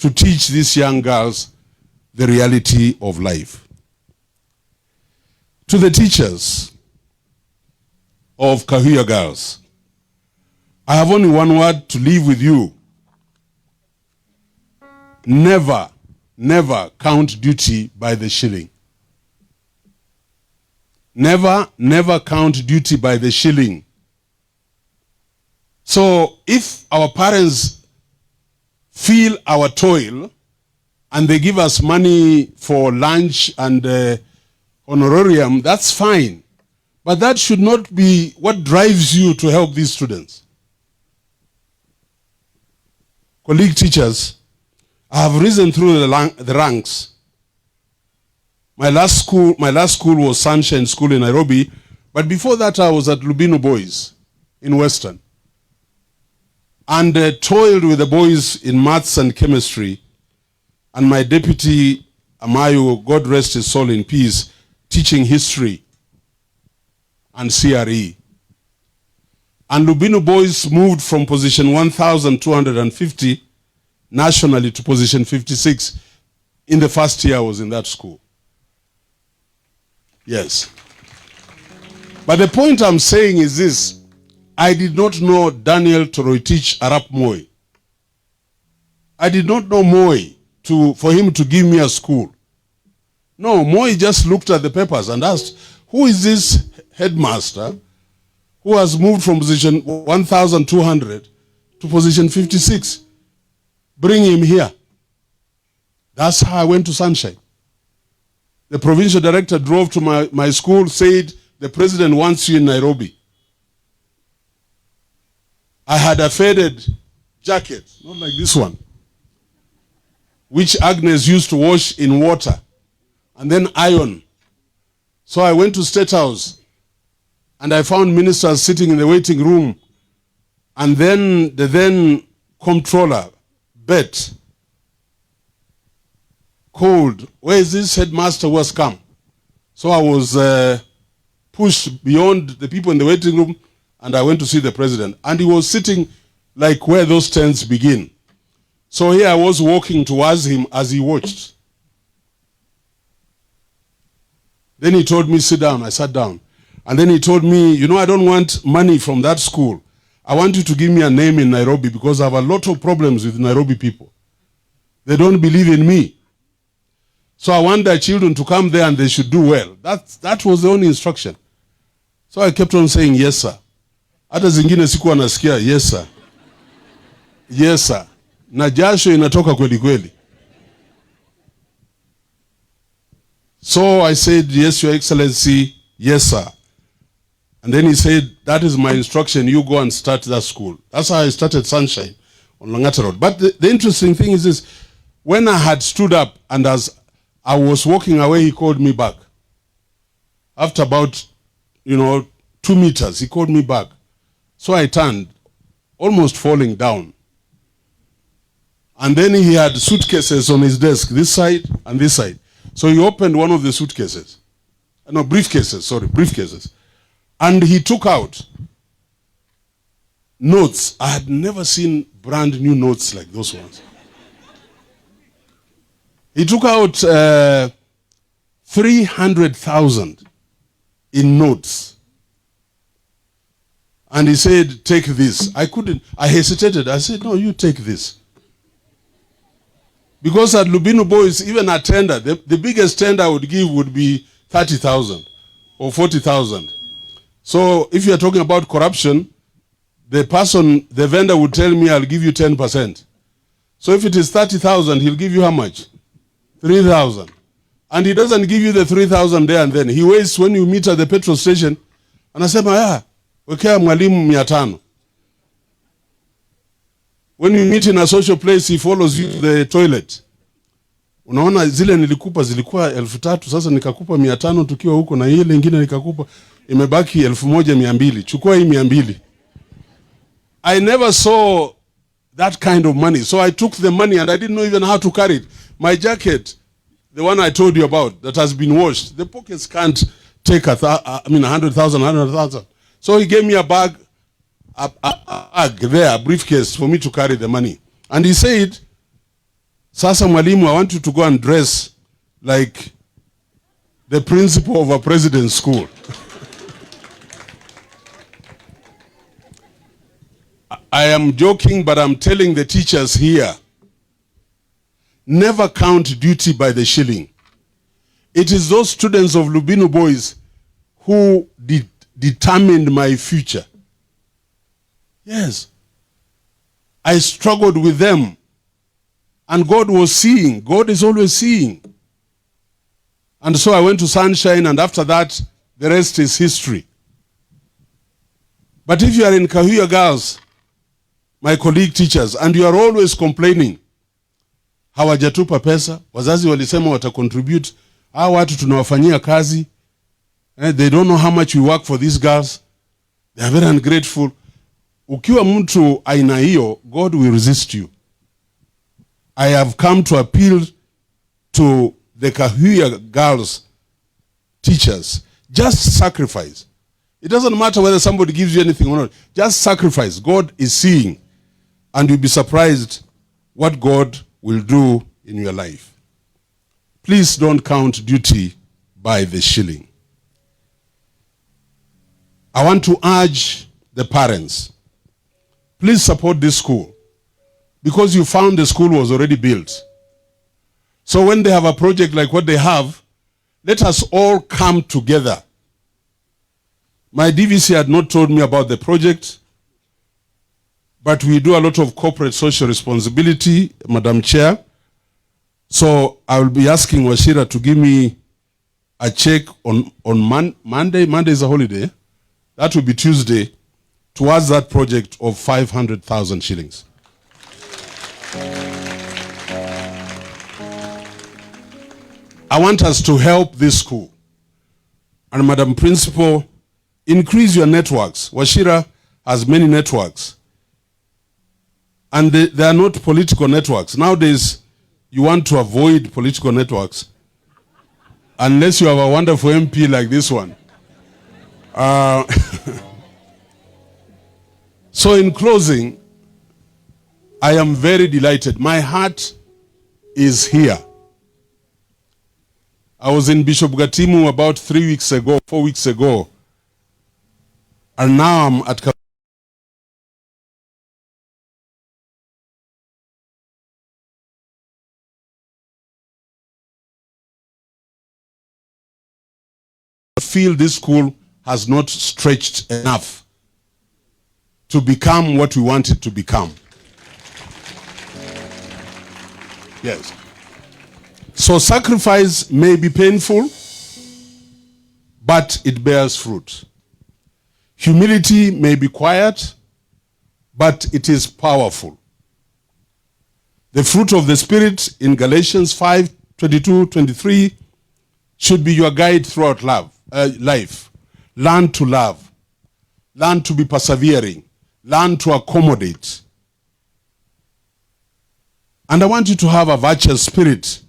to teach these young girls the reality of life. To the teachers of Kahuya girls, I have only one word to leave with you. Never, never count duty by the shilling. Never, never count duty by the shilling. So if our parents feel our toil and they give us money for lunch and honorarium, that's fine. But that should not be what drives you to help these students. Colleague teachers, I have risen through the ranks. My last school was Sunshine School in Nairobi, but before that I was at Lubino Boys in Western. And toiled with the boys in maths and chemistry. And my deputy, Amayo, God rest his soul in peace, teaching history and CRE. And Lubino Boys moved from position 1,250 nationally to position 56 in the first year I was in that school. Yes. But the point I'm saying is this. I did not know Daniel Toroitich Arap Moi. I did not know Moi for him to give me a school. No, Moi just looked at the papers and asked, who is this headmaster who has moved from position 1,200 to position 56? Bring him here. That's how I went to Sunshine. The provincial director drove to my school, said, the president wants you in Nairobi. I had a faded jacket, not like this one, which Agnes used to wash in water and then iron. So I went to State House and I found ministers sitting in the waiting room, and then the then comptroller, Bet, called, where is this headmaster who has come? So I was pushed beyond the people in the waiting room and I went to see the president. And he was sitting like where those tents begin. So here I was walking towards him as he watched. Then he told me, sit down. I sat down. And then he told me, you know, I don't want money from that school. I want you to give me a name in Nairobi because I have a lot of problems with Nairobi people. They don't believe in me. So I want their children to come there and they should do well. That was the only instruction. So I kept on saying, yes, sir. Hata zingine sikuwa nasikia, yes, sir. Yes, sir. Na jasho inatoka kweli kweli. So I said, yes, Your Excellency, yes, sir. And then he said, that is my instruction, you go and start that school. That's how I started Sunshine on Langata Road. But the interesting thing is this, when I had stood up and as I was walking away, he called me back. After about, 2 meters, he called me back. So I turned, almost falling down. And then he had suitcases on his desk, this side and this side. So he opened one of the suitcases. No, briefcases. And he took out notes. I had never seen brand new notes like those ones. He took out 300,000 in notes. And he said, take this. I hesitated. I said, no, you take this. Because at Lubino Boys, even a tender, the biggest tender I would give would be 30,000 or 40,000. So if you're talking about corruption, the vendor would tell me, I'll give you 10%. So if it is 30,000, he'll give you how much? 3,000. And he doesn't give you the 3,000 there and then. He waits when you meet at the petrol station. And I said, wekea mwalimu 500. When you meet in a social place, he follows you to the toilet. Unaona zile nilikupa zilikuwa 3,000, sasa nikakupa 500 tukiwa huko na ile nyingine nikakupa imebaki 1,200. Chukua hii 200. I never saw that kind of money. So I took the money and I didn't know even how to carry it. My jacket, the one I told you about that has been washed, the pockets can't take 100,000. So he gave me a bag, a briefcase for me to carry the money. And he said, Sasa mwalimu, I want you to go and dress like the principal of a president's school. I am joking, but I'm telling the teachers here, never count duty by the shilling. It is those students of Lubino boys who determined my future. Yes. I struggled with them. And God was seeing. God is always seeing. And so I went to Sunshine, and after that, the rest is history. But if you are in Kahuya Girls, my colleague teachers, and you are always complaining, hawajatupa pesa, wazazi walisema watacontribute, hawa watu tunawafanyia kazi, they don't know how much we work for these girls, they are very ungrateful. Ukiwa mtu aina hiyo, God will resist you. I have come to appeal to the Kahuya Girls teachers. Just sacrifice. It doesn't matter whether somebody gives you anything or not. Just sacrifice. God is seeing. And you'll be surprised what God will do in your life. Please don't count duty by the shilling. I want to urge the parents, please support this school, because you found the school was already built. So when they have a project like what they have, let us all come together. My DVC had not told me about the project, but we do a lot of corporate social responsibility, Madam Chair. So I will be asking Washira to give me a check on Monday. Monday is a holiday. That will be Tuesday, towards that project of 500,000 shillings. I want us to help this school. And Madam Principal, increase your networks. Washira has many networks. And they are not political networks. Nowadays, you want to avoid political networks unless you have a wonderful MP like this one. So in closing, I am very delighted. My heart is here. I was in Bishop Gatimu about 4 weeks ago, and now I'm at feel this school has not stretched enough to become what we want it to become. Yes. So sacrifice may be painful, but it bears fruit. Humility may be quiet, but it is powerful. The fruit of the Spirit in Galatians 5:22-23 should be your guide throughout life. Learn to love. Learn to be persevering. Learn to accommodate. And I want you to have a virtuous spirit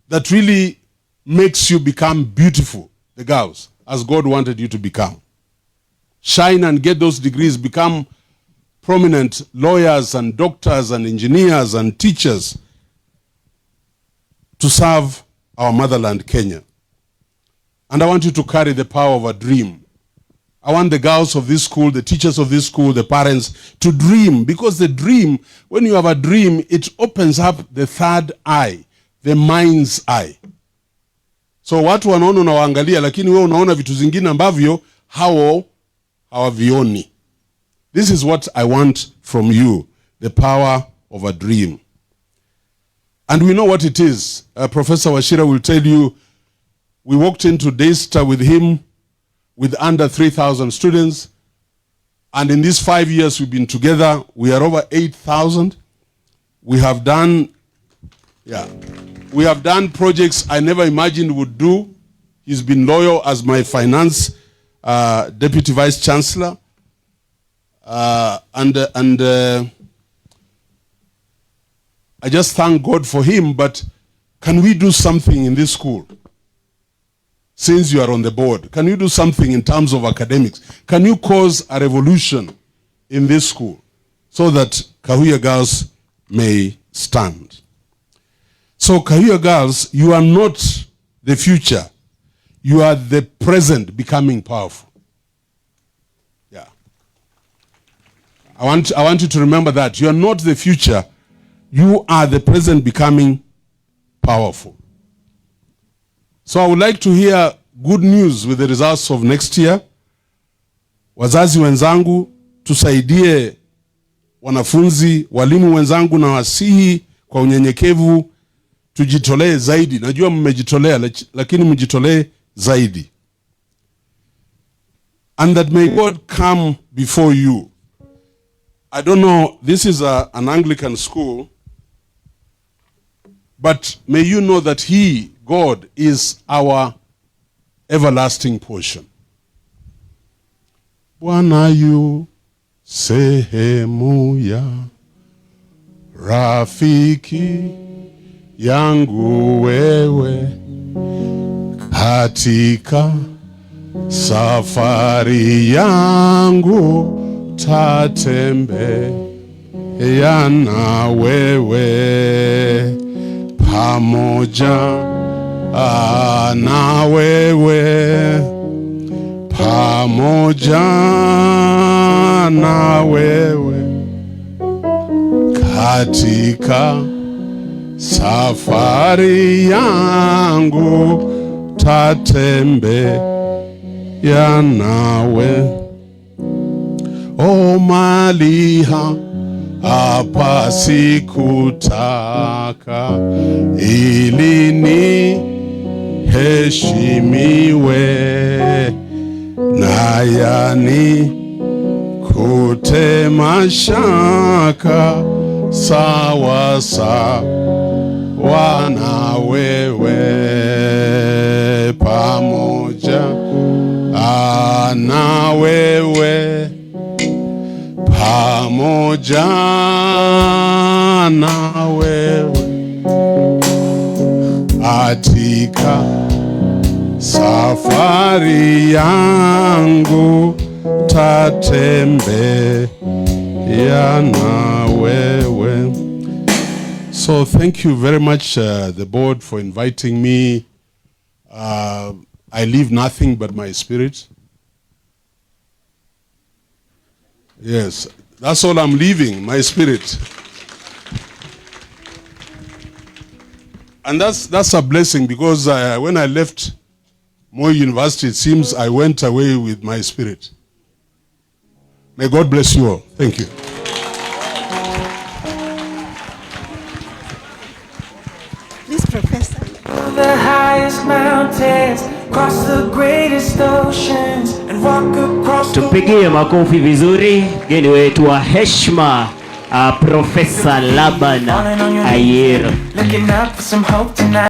that really makes you become beautiful, the girls, as God wanted you to become. Shine and get those degrees, become prominent lawyers and doctors and engineers and teachers to serve our motherland, Kenya. And I want you to carry the power of a dream. I want the girls of this school, the teachers of this school, the parents to dream, because the dream, when you have a dream, it opens up the third eye, the mind's eye. So watu wanaona unawaangalia, lakini wewe unaona vitu zingine ambavyo hao hawavioni. This is what I want from you, the power of a dream. And we know what it is. Professor Washira will tell you, we walked into Daystar with him with under 3,000 students. And in these 5 years we've been together, we are over 8,000. We have done projects I never imagined would do. He's been loyal as my finance deputy vice chancellor. I just thank God for him, but can we do something in this school? Since you are on the board, can you do something in terms of academics? Can you cause a revolution in this school so that Kahuya girls may stand? So Kahia girls, you are not the future. You are the present becoming powerful. Yeah. I want you to remember that. You are not the future. You are the present becoming powerful. So I would like to hear good news with the results of next year. Wazazi wenzangu, tusaidie wanafunzi, walimu wenzangu na wasihi kwa unyenyekevu, tujitolee zaidi. Najua mmejitolea, lakini mjitolee zaidi. And that may God come before you. I don't know, this is an Anglican school, but may you know that He, God, is our everlasting portion. Bwana yu sehemu ya rafiki yangu wewe, katika safari yangu tatembea na wewe, pamoja na wewe, pamoja na wewe, katika safari yangu tatembea nawe. O maliha hapa sikutaka, ili ni heshimiwe, na yani kutema shaka sawa sawa na wewe, pamoja na wewe, pamoja na wewe, katika safari yangu tatembea na wewe. So thank you very much, the board, for inviting me. I leave nothing but my spirit. Yes, that's all I'm leaving, my spirit. And that's a blessing, because when I left Moi University, it seems I went away with my spirit. May God bless you all. Thank you. Please, Professor. The highest mountains, cross the greatest oceans, and walk across the Tupigie makofi vizuri mgeni wetu wa heshima, Profesa Laban Ayer. looking up for some hope tonight.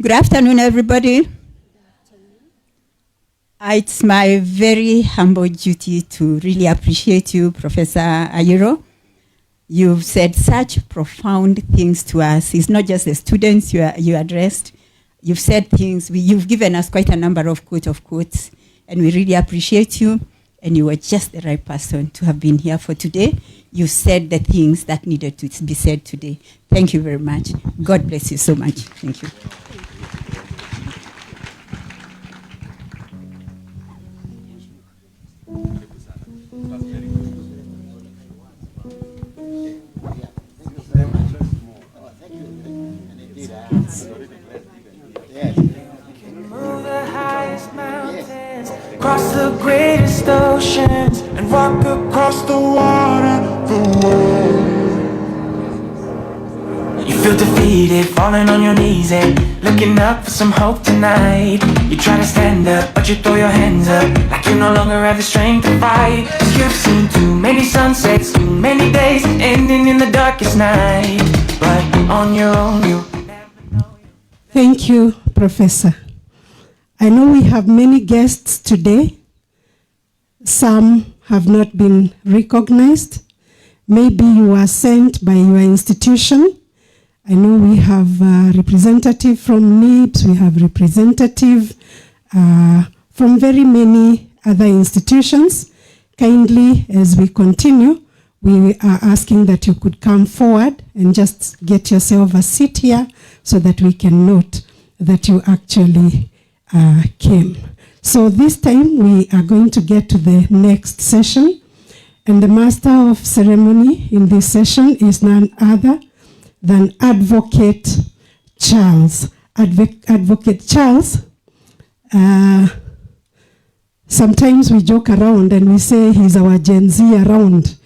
Good afternoon, everybody. It's my very humble duty to really appreciate you, Professor Ayiro. You've said such profound things to us. It's not just the students you addressed. You've said things, you've given us quite a number of quotes, and we really appreciate you, and you were just the right person to have been here for today. You said the things that needed to be said today. Thank you very much. God bless you so much. Thank you. Cross the greatest oceans and walk across the water, the world. You feel defeated, falling on your knees and looking up for some hope tonight. You try to stand up, but you throw your hands up like you no longer have the strength to fight. 'Cause you've seen too many sunsets, too many days ending in the darkest night. But on your own you never know. Thank you, Professor. I know we have many guests today. Some have not been recognized. Maybe you were sent by your institution. I know we have a representative from NIPS, we have representative from very many other institutions. Kindly, as we continue, we are asking that you could come forward and just get yourself a seat here so that we can note that you actually came. So this time we are going to get to the next session, and the master of ceremony in this session is none other than Advocate Charles. Advocate Charles, sometimes we joke around and we say he's our Gen Z around.